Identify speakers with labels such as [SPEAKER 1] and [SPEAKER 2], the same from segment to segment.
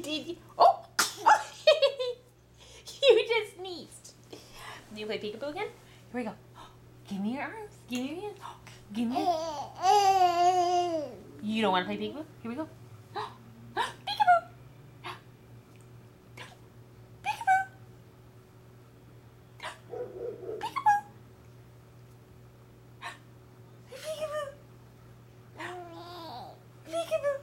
[SPEAKER 1] Did you? Oh! You just sneezed. Do you play peekaboo again? Here we go. Give me your arms. Give me your hands. Give me your... You don't want to play peekaboo? Here we go. Peekaboo! Peekaboo! Peekaboo! Peekaboo! Peekaboo!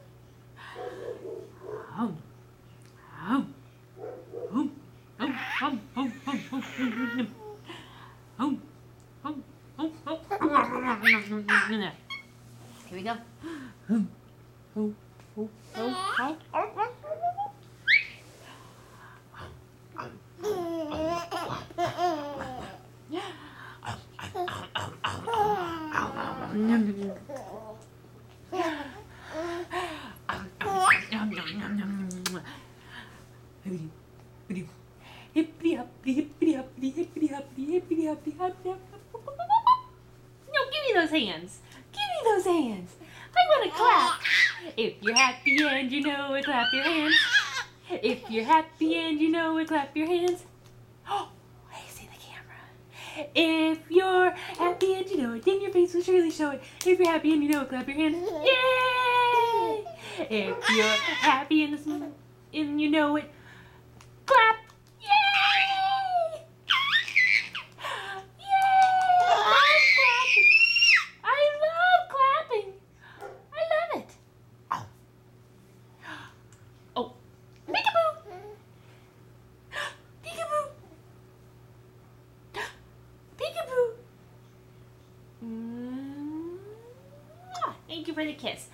[SPEAKER 1] Here we go. Hippity hoppity hippity hoppity hippity hoppity hippity hoppity hoppity hoppity. No, give me those hands. Give me those hands. I want to clap. If you're happy and you know it, clap your hands. If you're happy and you know it, clap your hands. Oh, I see the camera. If you're happy and you know it, then your face will surely show it. If you're happy and you know it, clap your hands. Yay! If you're happy and you know it, clap. Yay! Yay! I love clapping. I love it. Oh, peekaboo! Peekaboo! Peekaboo! Thank you for the kiss.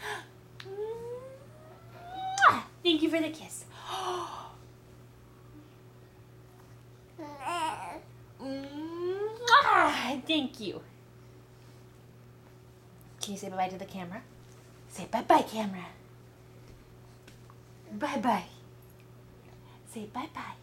[SPEAKER 1] Thank you for the kiss. Thank you. Can you say bye-bye to the camera? Say bye-bye, camera. Bye-bye. Say bye-bye.